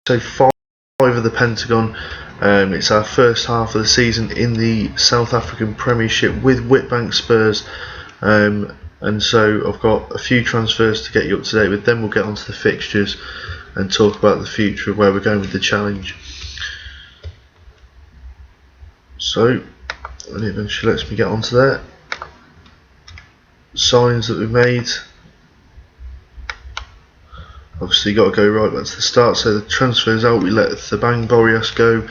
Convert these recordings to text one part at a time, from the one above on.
So 5 of the Pentagon. It's our first half of the season in the South African Premiership with Witbank Spurs, and so I've got a few transfers to get you up to date with. Then we'll get onto the fixtures and talk about the future of where we're going with the challenge. So it eventually lets me get onto that. Signs that we've made. Obviously got to go right back to the start. So the transfer's out. We let Thabang Boreas go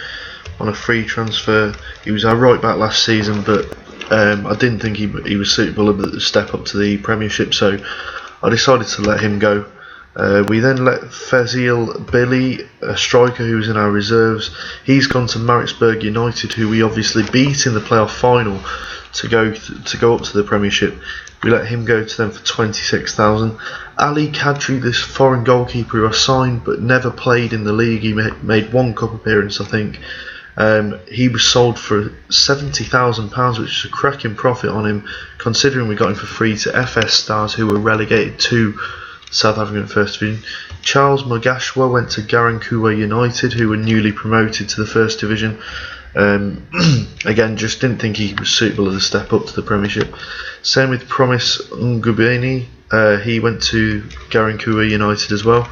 on a free transfer. He was our right back last season, but I didn't think he was suitable to step up to the Premiership, so I decided to let him go. We then let Fezil Billy, a striker who was in our reserves. He's gone to Maritzburg United, who we obviously beat in the playoff final to go up to the Premiership. We let him go to them for 26,000. Ali Kadri, this foreign goalkeeper who I signed but never played in the league. He made one cup appearance, I think. He was sold for £70,000, which is a cracking profit on him, considering we got him for free to FS Stars, who were relegated to South African First Division. Charles Mogashwa went to Garankuwa United, who were newly promoted to the First Division. Again, just didn't think he was suitable as a step up to the Premiership. Same with Promise Ngubeni. He went to Garankuwa United as well.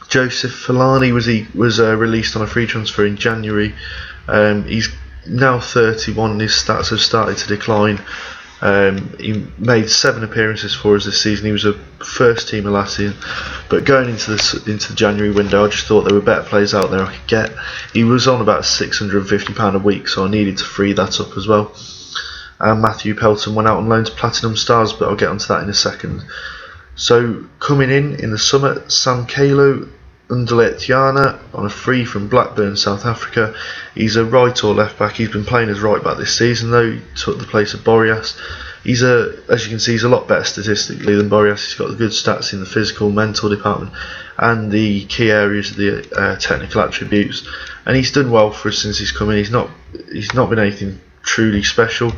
Joseph Filani was released on a free transfer in January. He's now 31 and his stats have started to decline. He made 7 appearances for us this season. He was a first teamer last season, but going into the January window, I just thought there were better players out there I could get. He was on about £650 a week, so I needed to free that up as well. And Matthew Pelton went out on loan to Platinum Stars, but I'll get onto that in a second. So coming in the summer, Samkelo Undletiana on a free from Blackburn, South Africa. He's a right or left back. He's been playing as right back this season though. He took the place of Boreas. As you can see, he's a lot better statistically than Boreas. He's got the good stats in the physical, mental department and the key areas of the technical attributes. And he's done well for us since he's come in. He's not been anything truly special,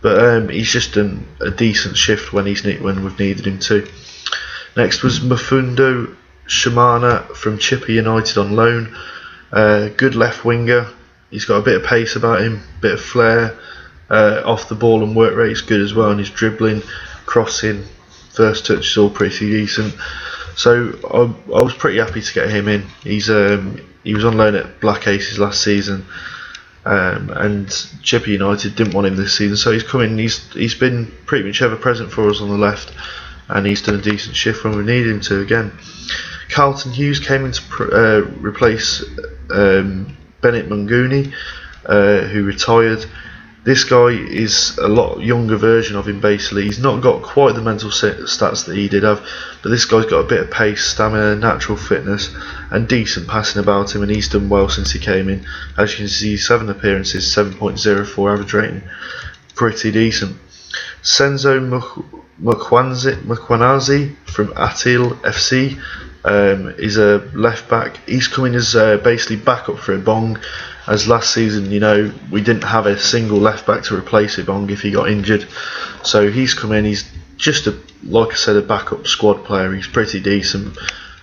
but he's just done a decent shift when we've needed him to. Next was Mafundo Shamana from Chipper United on loan. Good left winger. He's got a bit of pace about him, bit of flair, off the ball and work rate is good as well, and his dribbling, crossing, first touch is all pretty decent. So I was pretty happy to get him in. He was on loan at Black Aces last season, and Chipper United didn't want him this season, so he's come in. He's been pretty much ever present for us on the left, and he's done a decent shift when we needed him to again. Carlton Hughes came in to replace Bennett Munguni, who retired. This guy is a lot younger version of him basically. He's not got quite the mental stats that he did have, but this guy's got a bit of pace, stamina, natural fitness and decent passing about him, and he's done well since he came in. As you can see, 7 appearances, 7.04 average rating. Pretty decent. Senzo Mkwanazi from Atil FC is a left back. He's coming as basically backup for Ibong, as last season, we didn't have a single left back to replace Ibong if he got injured. So he's come in. He's just like I said, a backup squad player. He's pretty decent.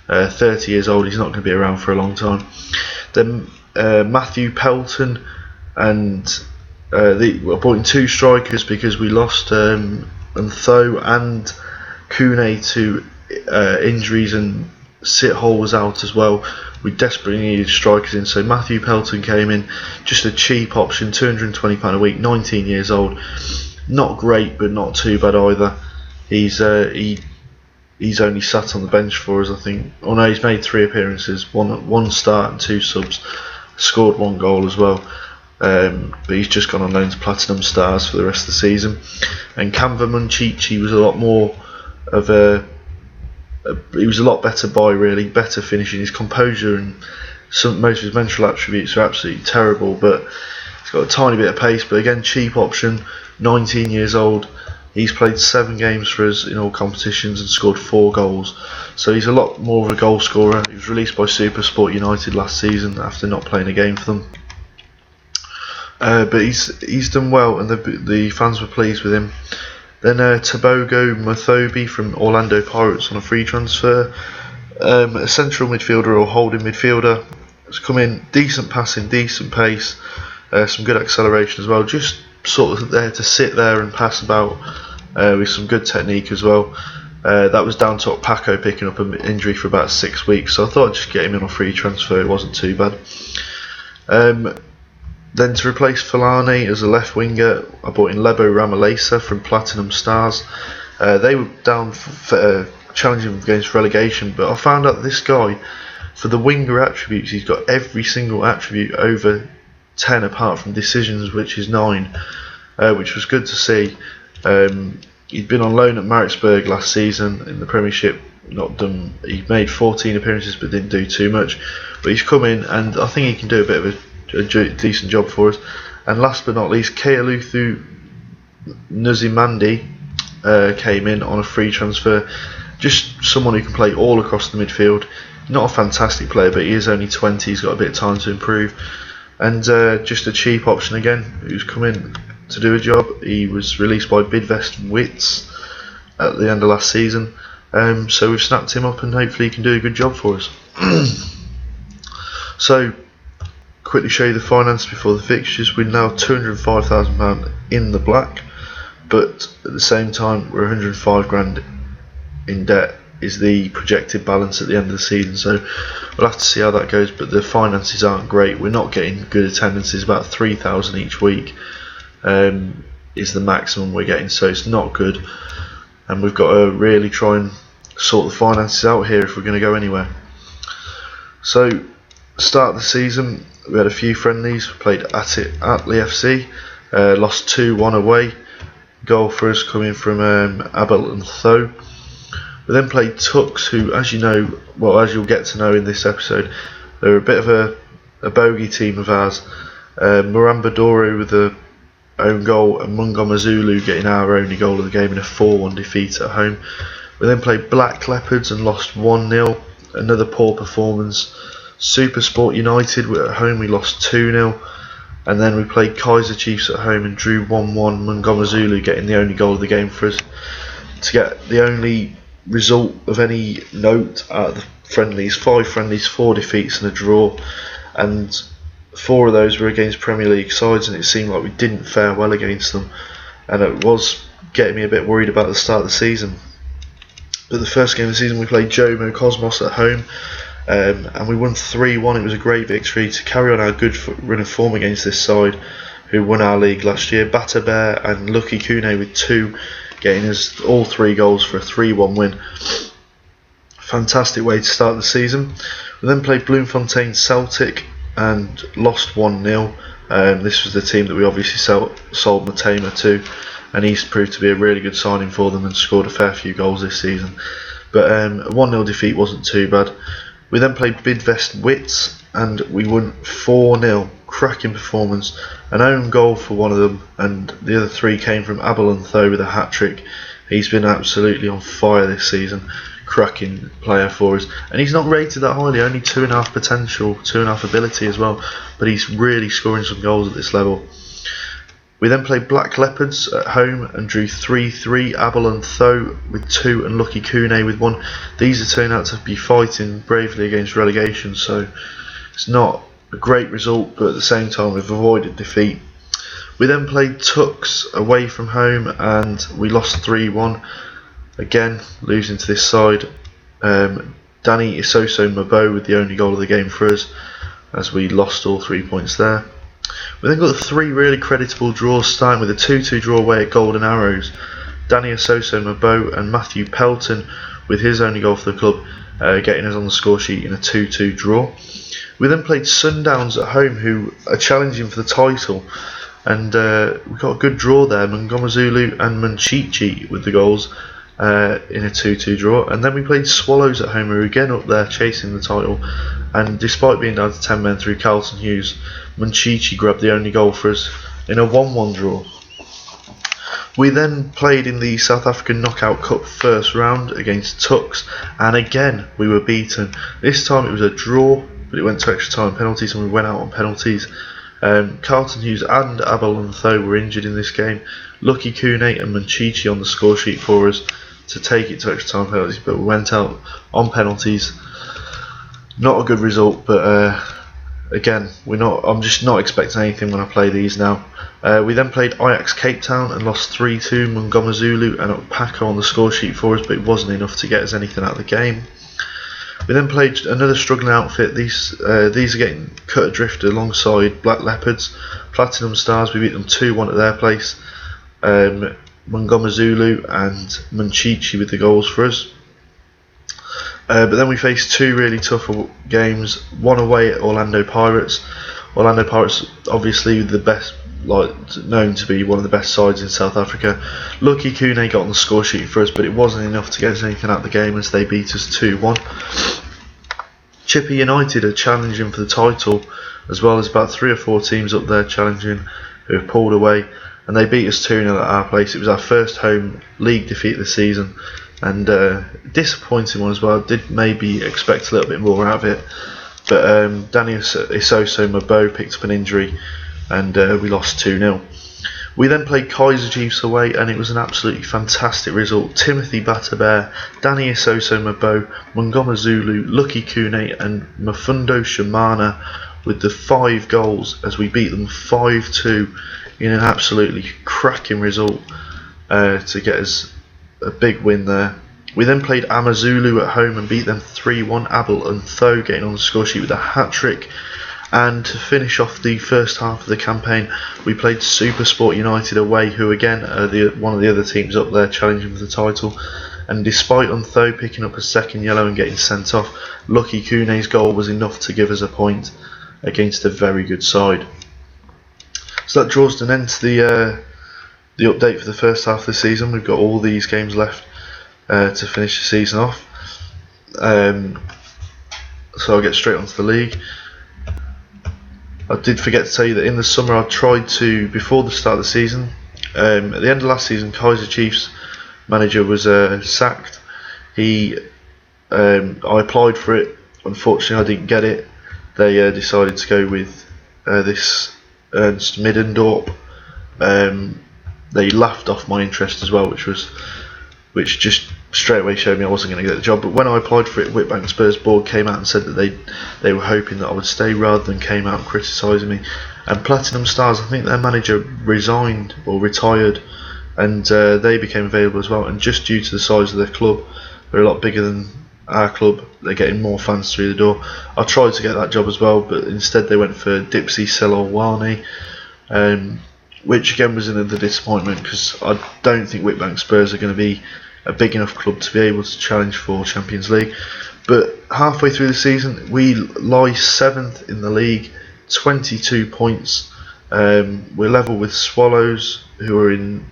30 years old. He's not going to be around for a long time. Then Matthew Pelton, and we're appointing 2 strikers because we lost Ntho and Kune to injuries, and Sithole was out as well. We desperately needed strikers in, so Matthew Pelton came in, just a cheap option, £220 a week, 19 years old. Not great, but not too bad either. He's only sat on the bench for us, I think. Oh no, he's made 3 appearances, one start and 2 subs. Scored 1 goal as well. But he's just gone on loan to Platinum Stars for the rest of the season. And Canva Munchichi was a lot more of he was a lot better really, better finishing. His composure and most of his mental attributes are absolutely terrible, but he's got a tiny bit of pace. But again, cheap option, 19 years old. He's played 7 games for us in all competitions and scored 4 goals, so he's a lot more of a goal scorer. He was released by Supersport United last season after not playing a game for them. But he's done well, and the fans were pleased with him. Then Tabogo Mathobi from Orlando Pirates on a free transfer. A central midfielder or holding midfielder. Has come in, decent passing, decent pace, some good acceleration as well. Just sort of there to sit there and pass about with some good technique as well. That was down to Paco picking up an injury for about 6 weeks, so I thought I'd just get him in on free transfer. It wasn't too bad. Then to replace Fellaini as a left winger, I brought in Lebo Ramalesa from Platinum Stars. They were down for challenging against relegation, but I found out this guy, for the winger attributes, he's got every single attribute over 10 apart from decisions, which is 9, which was good to see. He'd been on loan at Maritzburg last season in the Premiership. He made 14 appearances but didn't do too much. But he's come in and I think he can do a bit of a decent job for us. And last but not least, Kealuthu Nuzimandi came in on a free transfer. Just someone who can play all across the midfield. Not a fantastic player, but he is only 20. He's got a bit of time to improve. And just a cheap option again, who's come in to do a job. He was released by Bidvest Wits at the end of last season. So we've snapped him up and hopefully he can do a good job for us. So, quickly show you the finance before the fixtures. We're now £205,000 in the black, but at the same time we're 105 grand in debt is the projected balance at the end of the season, so we'll have to see how that goes. But the finances aren't great. We're not getting good attendances. About 3,000 each week is the maximum we're getting, so it's not good, and we've got to really try and sort the finances out here if we're going to go anywhere. So, start of the season, we had a few friendlies. We played Atley FC, lost 2-1 away. Goal for us coming from Abel and Tho. We then played Tux, who, as you know, well, as you'll get to know in this episode, they're a bit of a bogey team of ours. Murambadoro with the own goal and Mungoma Zulu getting our only goal of the game in a 4-1 defeat at home. We then played Black Leopards and lost 1-0, another poor performance. Super Sport United at home, we lost 2-0. And then we played Kaiser Chiefs at home and drew 1-1, Mungoma Zulu getting the only goal of the game for us to get the only result of any note out of the friendlies. 5 friendlies, 4 defeats and a draw, and 4 of those were against Premier League sides, and it seemed like we didn't fare well against them, and it was getting me a bit worried about the start of the season. But the first game of the season we played Jomo Cosmos at home, and we won 3-1. It was a great victory to carry on our good run of form against this side who won our league last year. Bata Bear and Lucky Kune with 2, getting us all 3 goals for a 3-1 win. Fantastic way to start the season. We then played Bloemfontein Celtic and lost 1-0. This was the team that we obviously sold Matema to, and he's proved to be a really good signing for them and scored a fair few goals this season. But a 1-0 defeat wasn't too bad. We then played Bidvest Wits and we won 4-0. Cracking performance. An own goal for one of them, and the other 3 came from Abel and Tho with a hat-trick. He's been absolutely on fire this season. Cracking player for us, and he's not rated that highly, only 2.5 potential, 2.5 ability as well, but he's really scoring some goals at this level. We then played Black Leopards at home and drew 3-3. Abel and Tho with 2 and Lucky Kune with 1. These are turned out to be fighting bravely against relegation, so it's not a great result, but at the same time we've avoided defeat. We then played Tux away from home and we lost 3-1. Again, losing to this side. Danny Isoso Mabo with the only goal of the game for us, as we lost all 3 points there. We then got 3 really creditable draws, starting with a 2-2 draw away at Golden Arrows. Danny Isoso Mabo and Matthew Pelton with his only goal for the club, getting us on the score sheet in a 2-2 draw. We then played Sundowns at home, who are challenging for the title, and we got a good draw there. Mungoma Zulu and Munchichi with the goals in a 2-2 draw. And then we played Swallows at home, who are again up there chasing the title, and despite being down to 10 men through Carlton Hughes, Munchichi grabbed the only goal for us in a 1-1 draw. We then played in the South African Knockout Cup first round against Tux, and again we were beaten. This time it was a draw, but it went to extra time penalties and we went out on penalties. Carlton Hughes and Abel and Tho were injured in this game. Lucky Kune and Munchichi on the score sheet for us to take it to extra time penalties, but we went out on penalties. Not a good result, but again, I'm just not expecting anything when I play these now. We then played Ajax Cape Town and lost 3-2. Mungomazulu and Paco on the score sheet for us, but it wasn't enough to get us anything out of the game. We then played another struggling outfit. These are getting cut adrift alongside Black Leopards. Platinum Stars, we beat them 2-1 at their place. Mungomazulu and Munchichi with the goals for us. But then we faced two really tough games. One away at Orlando Pirates. Orlando Pirates, obviously the best, known to be one of the best sides in South Africa. Lucky Kune got on the score sheet for us, but it wasn't enough to get us anything out of the game as they beat us 2-1. Chipper United are challenging for the title, as well as about 3 or 4 teams up there challenging who have pulled away, and they beat us 2-0 at our place. It was our first home league defeat of the season, and disappointing one as well. I did maybe expect a little bit more out of it, but Danny Isoso Mabo picked up an injury, and we lost 2-0. We then played Kaiser Chiefs away, and it was an absolutely fantastic result. Timothy Batabear, Danny Isoso Mabo, Mungomazulu, Lucky Kune and Mafundo Shamana with the 5 goals as we beat them 5-2 in an absolutely cracking result to get us a big win there. We then played Amazulu at home and beat them 3-1. Abel and Tho getting on the score sheet with a hat-trick. And to finish off the first half of the campaign, we played Supersport United away, who again are one of the other teams up there challenging for the title. And despite Untho picking up a second yellow and getting sent off, Lucky Kune's goal was enough to give us a point against a very good side. So that draws an end to the update for the first half of the season. We've got all these games left to finish the season off. So I'll get straight onto the league. I did forget to tell you that in the summer I tried to, before the start of the season, at the end of last season, Kaiser Chiefs manager was sacked. I applied for it. Unfortunately, I didn't get it. They decided to go with this Ernst Middendorp. They laughed off my interest as well, which just straight away showed me I wasn't going to get the job. But when I applied for it, Witbank Spurs board came out and said that they were hoping that I would stay rather than came out criticising me. And Platinum Stars, I think their manager resigned or retired, and they became available as well. And just due to the size of their club, they're a lot bigger than our club. They're getting more fans through the door. I tried to get that job as well, but instead they went for Dipsy Selolwane, which again was another disappointment because I don't think Witbank Spurs are going to be a big enough club to be able to challenge for Champions League. But halfway through the season, we lie 7th in the league, 22 points. We're level with Swallows, who are in.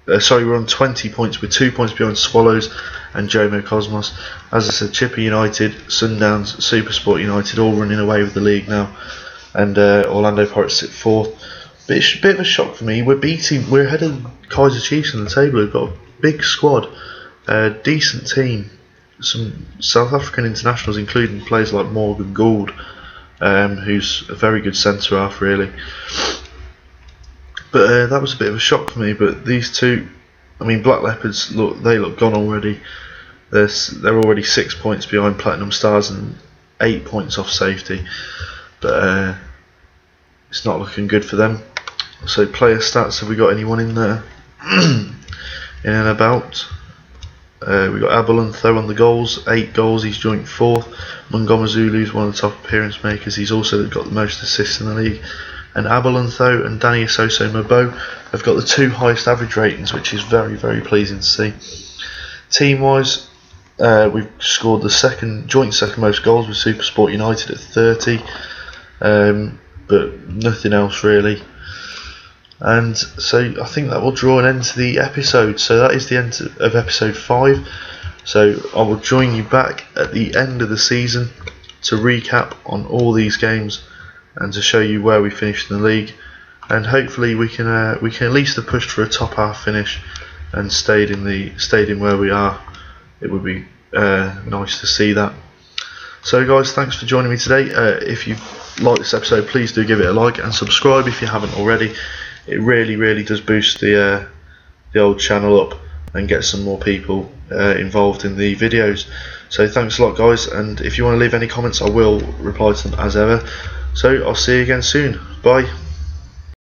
We're on 20 points. We're 2 points behind Swallows and Jomo Cosmos. As I said, Chipper United, Sundowns, Supersport United, all running away with the league now, and Orlando Pirates sit 4th. But it's a bit of a shock for me. We're ahead of Kaiser Chiefs on the table. We've got a big squad, decent team, some South African internationals, including players like Morgan Gould, who's a very good centre half really. But that was a bit of a shock for me. But these two, Black Leopards look gone already. They're already 6 points behind Platinum Stars and 8 points off safety. But it's not looking good for them. So player stats, have we got anyone in there? In and about. We got Abel and Tho on the goals, 8 goals, he's joint 4th. Mungomazulu's one of the top appearance makers, he's also got the most assists in the league. And Abel and Tho and Danny Isoso Mabo have got the 2 highest average ratings, which is very, very pleasing to see. Team wise, we've scored the joint second most goals with Supersport United at 30, but nothing else really. And so I think that will draw an end to the episode. So that is the end of episode 5. So I will join you back at the end of the season to recap on all these games and to show you where we finished in the league. And hopefully we can at least have pushed for a top half finish and stayed in where we are. It would be nice to see that. So guys, thanks for joining me today. If you've liked this episode, please do give it a like and subscribe if you haven't already. It really does boost the old channel up, and get some more people involved in the videos. So thanks a lot, guys, and if you want to leave any comments, I will reply to them as ever. So I'll see you again soon. Bye.